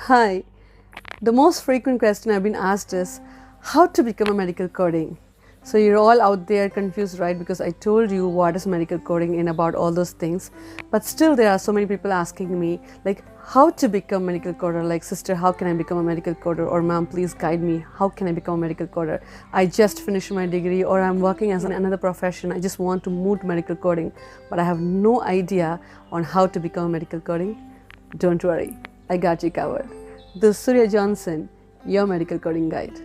Hi, the most frequent question I've been asked is how to become a medical coding. So you're all out there confused, right? Because I told you what is medical coding and about all those things. But still there are so many people asking me like how to become a medical coder. Like, sister, how can I become a medical coder? Or ma'am, please guide me. How can I become a medical coder? I just finished my degree or I'm working as another profession. I just want to move to medical coding, but I have no idea on how to become a medical coding. Don't worry, I got you covered. This is Surya Johnson, your medical coding guide.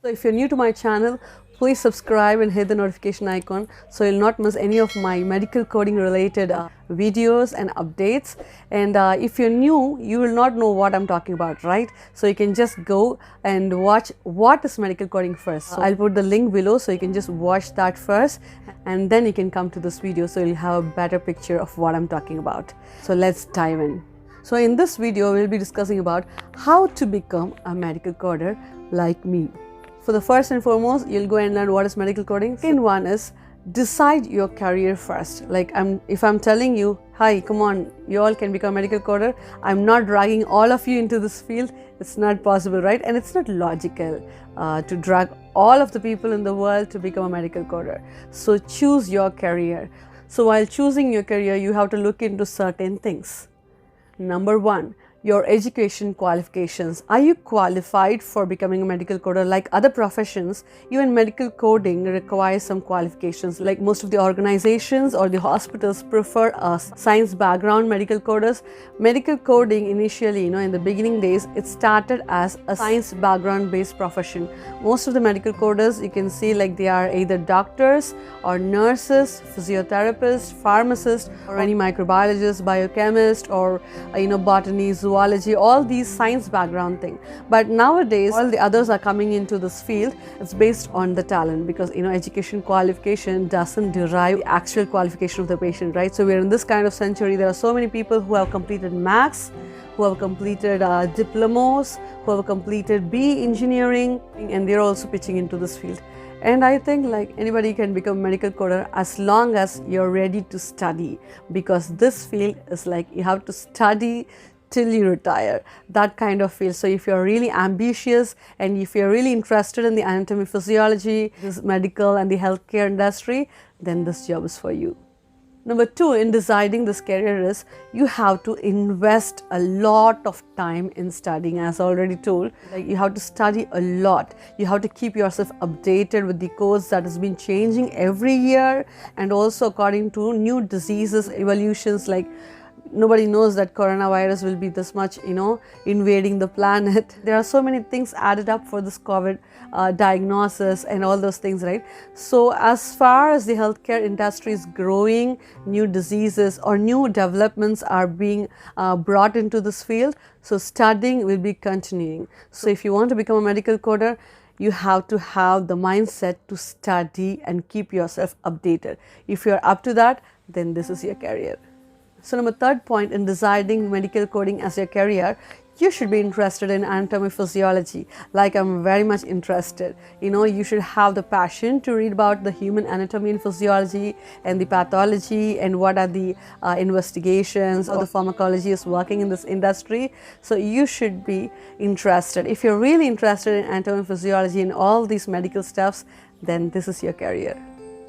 So if you're new to my channel, please subscribe and hit the notification icon so you'll not miss any of my medical coding related videos and updates. And if you're new, you will not know what I'm talking about, right? So you can just go and watch what is medical coding first. So I'll put the link below so you can just watch that first and then you can come to this video so you'll have a better picture of what I'm talking about. So let's dive in. So in this video, we'll be discussing about how to become a medical coder like me. For the first and foremost, you'll go and learn what is medical coding. Second one is decide your career first. Like if I'm telling you, hi, come on, you all can become a medical coder, I'm not dragging all of you into this field. It's not possible, right? And it's not logical to drag all of the people in the world to become a medical coder. So choose your career. So while choosing your career, you have to look into certain things. Number one, your education qualifications. Are you qualified for becoming a medical coder? Like other professions, even medical coding requires some qualifications. Like most of the organizations or the hospitals prefer a science background medical coders. Medical coding initially, in the beginning days, it started as a science background based profession. Most of the medical coders, you can see like they are either doctors or nurses, physiotherapists, pharmacists, or any microbiologist, biochemist, or botany, zoology, all these science background thing. But nowadays all the others are coming into this field. It's based on the talent because education qualification doesn't derive the actual qualification of the patient, right? So we're in this kind of century. There are so many people who have completed max, who have completed diplomas, who have completed BE engineering, and they're also pitching into this field. And I think like anybody can become a medical coder as long as you're ready to study, because this field is like you have to study till you retire, that kind of field. So if you're really ambitious and if you're really interested in the anatomy, physiology, this medical and the healthcare industry, then this job is for you. Number two, in deciding this career is you have to invest a lot of time in studying. As already told, like you have to study a lot. You have to keep yourself updated with the course that has been changing every year, and also according to new diseases, evolutions. Like nobody knows that coronavirus will be this much, invading the planet. There are so many things added up for this COVID diagnosis and all those things, right? So as far as the healthcare industry is growing, new diseases or new developments are being brought into this field. So studying will be continuing. So if you want to become a medical coder, you have to have the mindset to study and keep yourself updated. If you're up to that, then this is your career. So number third point, in deciding medical coding as your career, you should be interested in anatomy physiology. Like I'm very much interested. You should have the passion to read about the human anatomy and physiology and the pathology and what are the investigations or the pharmacology is working in this industry. So you should be interested. If you're really interested in anatomy and physiology and all these medical stuffs, then this is your career.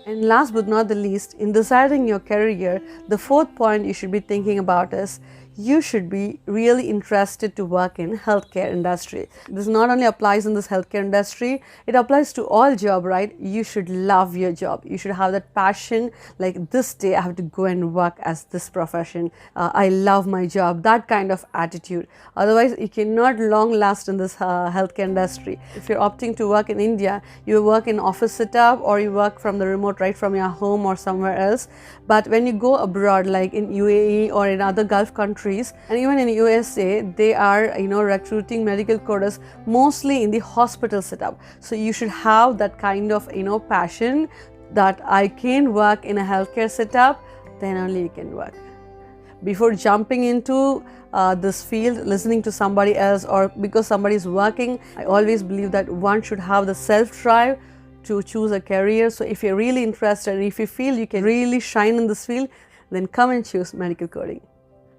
And last but not the least, in deciding your career, the fourth point you should be thinking about is you should be really interested to work in healthcare industry. This not only applies in this healthcare industry, it applies to all job, right? You should love your job. You should have that passion, like this day I have to go and work as this profession. I love my job, that kind of attitude. Otherwise, you cannot long last in this healthcare industry. If you're opting to work in India, you work in office setup or you work from the remote, right from your home or somewhere else. But when you go abroad, like in UAE or in other Gulf countries, and even in USA, they are recruiting medical coders mostly in the hospital setup. So you should have that kind of passion that I can work in a healthcare setup, then only you can work. Before jumping into this field, listening to somebody else or because somebody is working, I always believe that one should have the self-drive to choose a career. So if you're really interested and if you feel you can really shine in this field, then come and choose medical coding.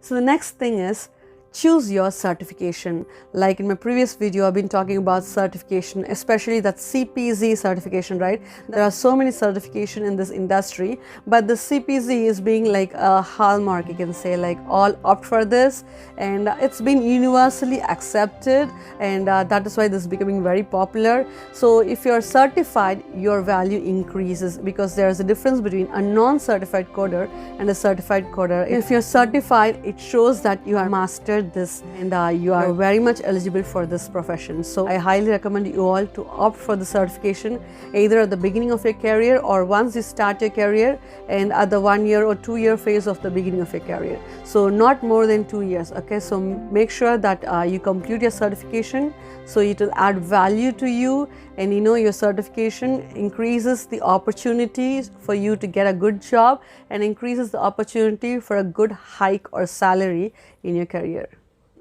So the next thing is choose your certification. Like in my previous video, I've been talking about certification, especially that CPZ certification, right? There are so many certification in this industry, but the CPZ is being like a hallmark, you can say, like all opt for this, and it's been universally accepted, and that is why this is becoming very popular. So if you're certified, your value increases, because there's a difference between a non-certified coder and a certified coder. If you're certified, it shows that you are mastered this, and you are very much eligible for this profession. So I highly recommend you all to opt for the certification, either at the beginning of your career or once you start your career, and at the 1 year or 2 year phase of the beginning of your career. So not more than 2 years. Okay, so make sure that you complete your certification, so it will add value to you, and your certification increases the opportunities for you to get a good job and increases the opportunity for a good hike or salary in your career.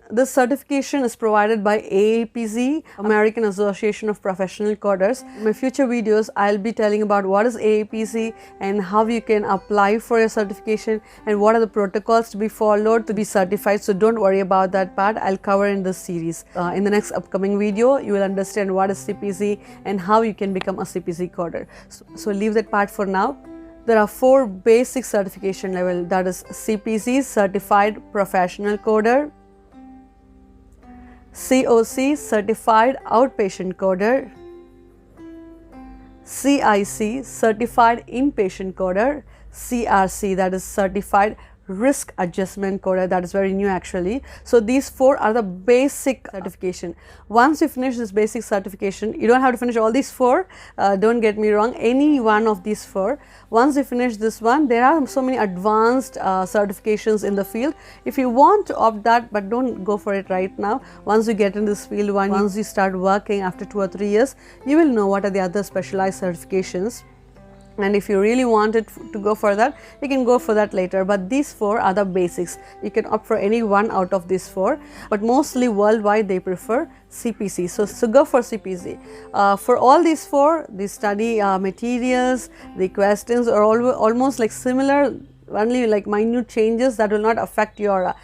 This certification is provided by AAPC, American Association of Professional Coders. In my future videos, I'll be telling about what is AAPC and how you can apply for your certification and what are the protocols to be followed to be certified. So don't worry about that part. I'll cover in this series. In the next upcoming video, you will understand what is CPC and how you can become a CPC coder. So leave that part for now. There are 4 basic certification level, that is CPC, Certified Professional Coder, COC, Certified Outpatient Coder, CIC, Certified Inpatient Coder, CRC, that is Certified Risk Adjustment Coder, that is very new actually. So these 4 are the basic certification. Once you finish this basic certification, you don't have to finish all these 4, don't get me wrong, any one of these 4. Once you finish this one, there are so many advanced certifications in the field. If you want to opt that, but don't go for it right now. Once you get in this field, once you start working after 2 or 3 years, you will know what are the other specialized certifications. And if you really wanted to go for that, you can go for that later. But these 4 are the basics. You can opt for any one out of these 4, but mostly worldwide they prefer CPC. So go for CPC. For all these 4, the study materials, the questions are almost like similar, only like minute changes that will not affect your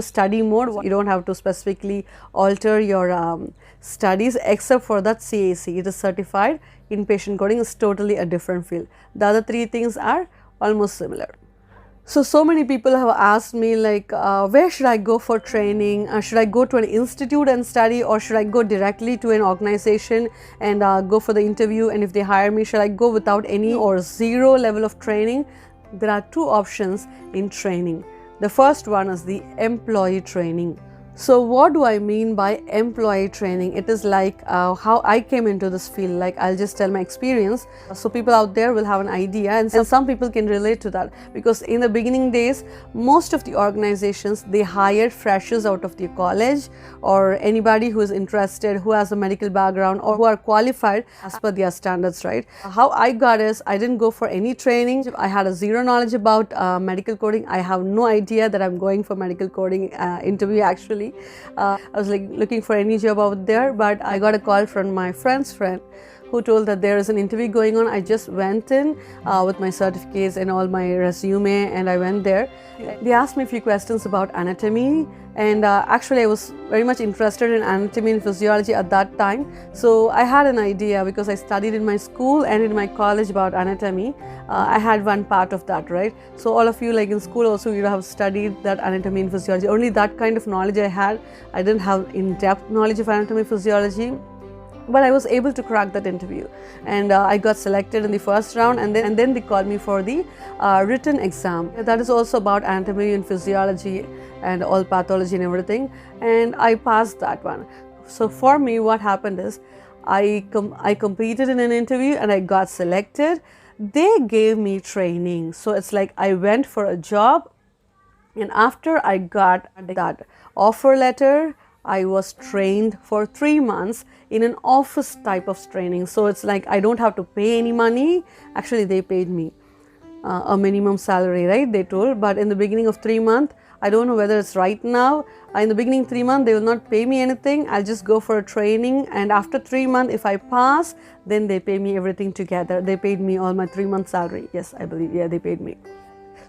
study mode. You don't have to specifically alter your studies, except for that CAC. It is Certified Inpatient Coding, is totally a different field. The other 3 things are almost similar. So many people have asked me like, where should I go for training? Should I go to an institute and study, or should I go directly to an organization and go for the interview, and if they hire me, should I go without any or 0 level of training? There are 2 options in training. The first one is the employee training. So what do I mean by employee training? It is like how I came into this field. Like, I'll just tell my experience, so people out there will have an idea, and some people can relate to that, because in the beginning days, most of the organizations, they hire freshers out of the college, or anybody who is interested, who has a medical background, or who are qualified as per their standards, right? How I got is, I didn't go for any training. I had a 0 knowledge about medical coding. I have no idea that I'm going for medical coding interview actually. I was like looking for any job out there, but I got a call from my friend's friend who told that there is an interview going on. I just went in with my certificates and all my resume, and I went there. They asked me a few questions about anatomy, and actually I was very much interested in anatomy and physiology at that time. So I had an idea, because I studied in my school and in my college about anatomy. I had one part of that, right? So all of you, like in school also, you have studied that anatomy and physiology. Only that kind of knowledge I had. I didn't have in-depth knowledge of anatomy and physiology. But I was able to crack that interview, and I got selected in the first round, and then they called me for the written exam. That is also about anatomy and physiology and all pathology and everything, and I passed that one. So for me, what happened is, I competed in an interview and I got selected. They gave me training, so it's like I went for a job, and after I got that offer letter, I was trained for 3 months in an office type of training. So it's like I don't have to pay any money. Actually, they paid me a minimum salary, right? They told, but in the beginning of 3 months, I don't know whether it's right now. In the beginning 3 months, they will not pay me anything. I'll just go for a training, and after 3 months, if I pass, then they pay me everything together. They paid me all my 3 month salary. Yes, I believe, yeah, they paid me.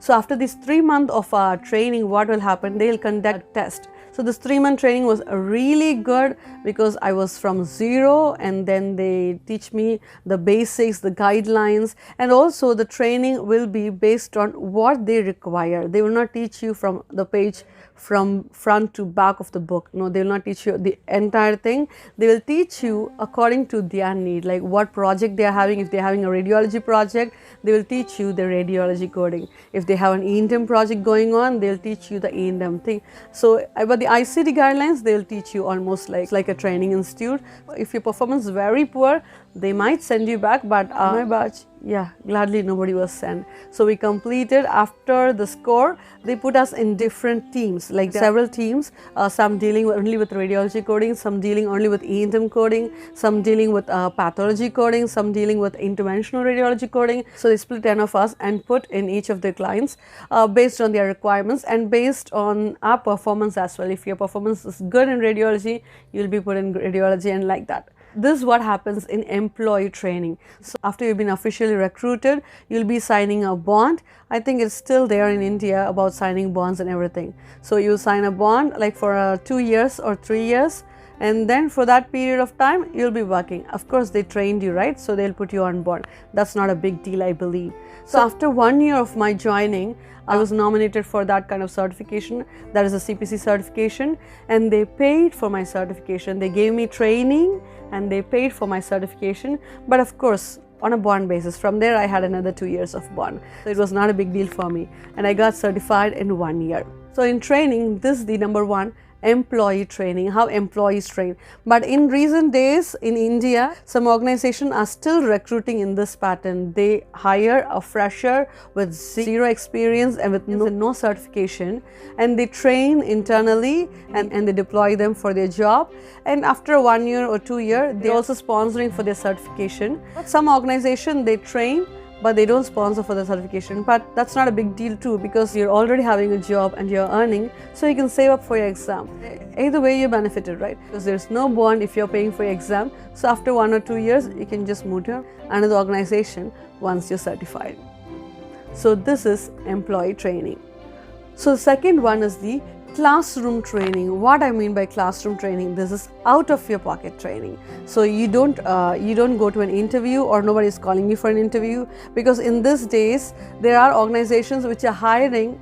So after this 3 month of training, what will happen? They'll conduct a test. So this 3 month training was really good because I was from zero, and then they teach me the basics, the guidelines, and also the training will be based on what they require. They will not teach you from the page from front to back of the book. No, they will not teach you the entire thing. They will teach you according to their need, like what project they are having. If they are having a radiology project, they will teach you the radiology coding. If they have an E&M project going on, they will teach you the E&M thing. So about the ICD guidelines, they will teach you almost like a training institute. If your performance is very poor, they might send you back, but my batch, yeah, gladly nobody was sent. So we completed. After the score, they put us in different teams, like several teams, some dealing only with radiology coding, some dealing only with E&M coding, some dealing with pathology coding, some dealing with interventional radiology coding. So they split 10 of us and put in each of their clients based on their requirements and based on our performance as well. If your performance is good in radiology, you'll be put in radiology, and like that. This is what happens in employee training. So after you've been officially recruited, you'll be signing a bond. I think it's still there in India about signing bonds and everything. So you sign a bond like for 2 years or 3 years, and then for that period of time you'll be working. Of course they trained you, right? So they'll put you on board. That's not a big deal, I believe. So after 1 year of my joining, I was nominated for that kind of certification, that is a CPC certification, and they paid for my certification. They gave me training and they paid for my certification, but of course on a bond basis. From there I had another 2 years of bond. So it was not a big deal for me, and I got certified in 1 year. So in training, this is the number one, employee training, how employees train. But in recent days in India, some organizations are still recruiting in this pattern. They hire a fresher with zero experience and with no certification, and they train internally and they deploy them for their job. And after 1 year or 2 years, they're also sponsoring for their certification. Some organization, they train but they don't sponsor for the certification. But that's not a big deal too, because you're already having a job and you're earning, so you can save up for your exam. Either way you benefited, right? Because there's no bond if you're paying for your exam. So after 1 or 2 years, you can just move to another organization once you're certified. So this is employee training. So the second one is the classroom training. What I mean by classroom training, this is out of your pocket training. So you don't go to an interview, or nobody is calling you for an interview, because in these days there are organizations which are hiring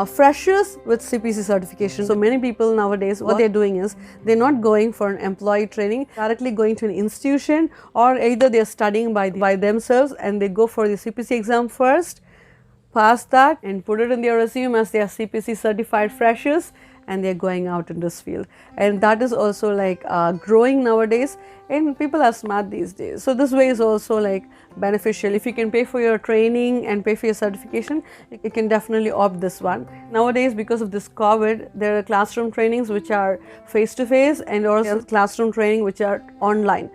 freshers with CPC certification. So many people nowadays, what they're doing is they're not going for an employee training, directly going to an institution, or either they're studying by themselves and they go for the CPC exam first, pass that and put it in their resume as they are CPC certified freshers, and they're going out in this field. And that is also like growing nowadays, and people are smart these days. So this way is also like beneficial. If you can pay for your training and pay for your certification, you can definitely opt this one. Nowadays, because of this COVID, there are classroom trainings which are face-to-face and also classroom training which are online.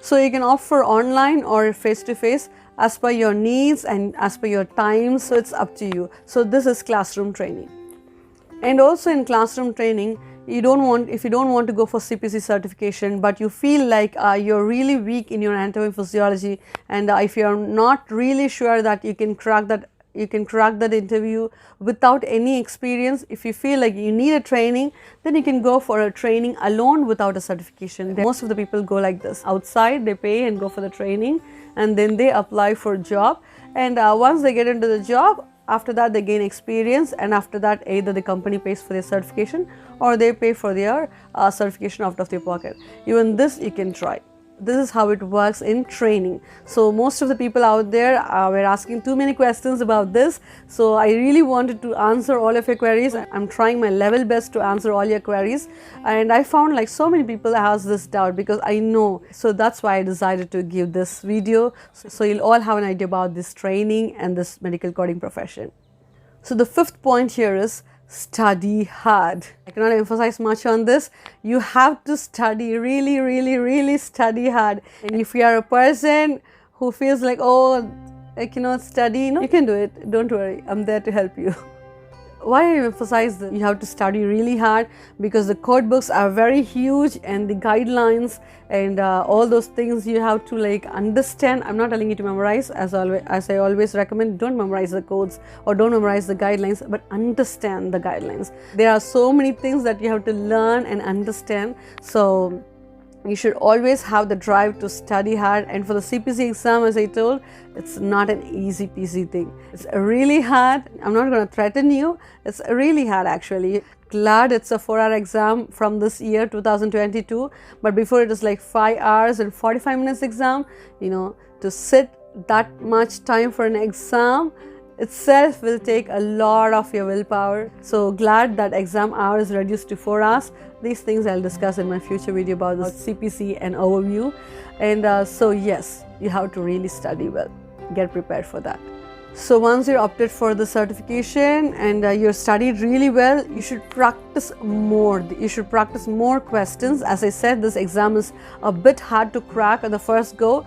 So you can opt for online or face-to-face as per your needs and as per your time, so it's up to you. So this is classroom training. And also in classroom training, if you don't want to go for CPC certification, but you feel like you're really weak in your anatomy physiology, and if you're not really sure that you can crack that interview without any experience, if you feel like you need a training, then you can go for a training alone without a certification. Most of the people go like this. Outside, they pay and go for the training, and then they apply for a job. And once they get into the job, after that they gain experience, and after that either the company pays for their certification or they pay for their certification out of their pocket. Even this you can try. This is how it works in training. So most of the people out there were asking too many questions about this. So I really wanted to answer all of your queries. I'm trying my level best to answer all your queries. And I found like so many people has this doubt, because I know. So that's why I decided to give this video. So you'll all have an idea about this training and this medical coding profession. So the fifth point here is study hard. I cannot emphasize much on this. You have to study, really study hard. And if you are a person who feels like, oh, I cannot study, no, you can do it. Don't worry, I'm there to help you. Why I emphasize that you have to study really hard, because the code books are very huge, and the guidelines and all those things you have to like understand. I'm not telling you to memorize, as I always recommend, don't memorize the codes or don't memorize the guidelines, but understand the guidelines. There are so many things that you have to learn and understand. So you should always have the drive to study hard. And for the CPC exam, as I told, it's not an easy peasy thing. It's really hard. I'm not going to threaten you. It's really hard actually. Glad it's a 4-hour exam from this year 2022, but before it was like 5 hours and 45 minutes exam. You know, to sit that much time for an exam itself will take a lot of your willpower. So glad that exam hour is reduced to 4 hours. These things I'll discuss in my future video about the CPC and overview. And so yes, you have to really study well. Get prepared for that. So once you're opted for the certification and you're studied really well, you should practice more. You should practice more questions. As I said, this exam is a bit hard to crack at the first go.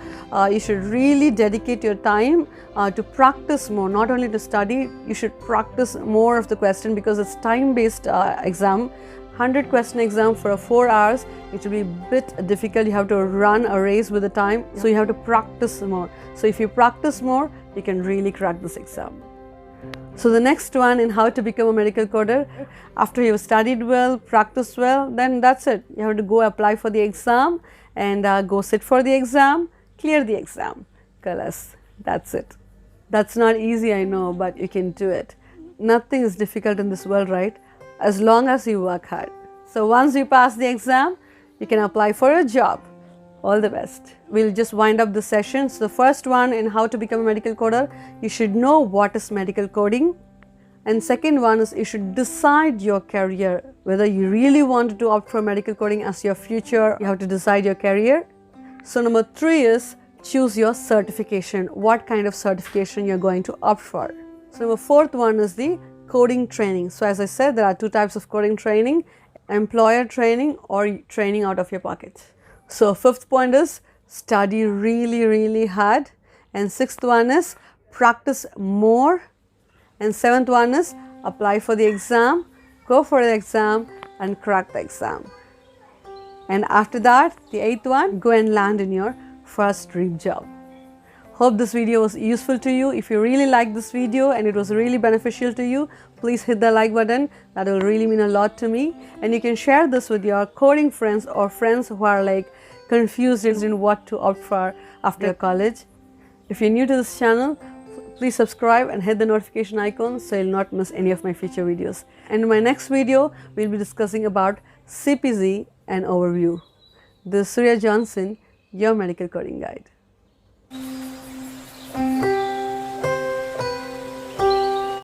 You should really dedicate your time to practice more, not only to study. You should practice more of the question, because it's time-based exam. 100 question exam for 4 hours, it will be a bit difficult. You have to run a race with the time, so you have to practice more. So if you practice more, you can really crack this exam. So the next one in how to become a medical coder, after you've studied well, practiced well, then that's it. You have to go apply for the exam and go sit for the exam, clear the exam. Kalas, that's it. That's not easy, I know, but you can do it. Nothing is difficult in this world, right? As long as you work hard. So once you pass the exam, you can apply for a job. All the best. We'll just wind up the session. So the first one in how to become a medical coder, you should know what is medical coding. And second one is you should decide your career, whether you really want to opt for medical coding as your future. You have to decide your career. So number 3 is choose your certification. What kind of certification you're going to opt for. So number 4th one is the coding training. So as I said, there are 2 types of coding training: employer training or training out of your pocket. So 5th point is study really hard, and 6th one is practice more, and 7th one is apply for the exam, go for the exam and crack the exam. And after that, the 8th one, go and land in your first dream job. Hope this video was useful to you. If you really liked this video and it was really beneficial to you, please hit the like button. That will really mean a lot to me. And you can share this with your coding friends or friends who are like confused in what to opt for after college. If you're new to this channel, please subscribe and hit the notification icon so you'll not miss any of my future videos. And in my next video, we'll be discussing about CPC and overview. This is Surya Johnson, your medical coding guide.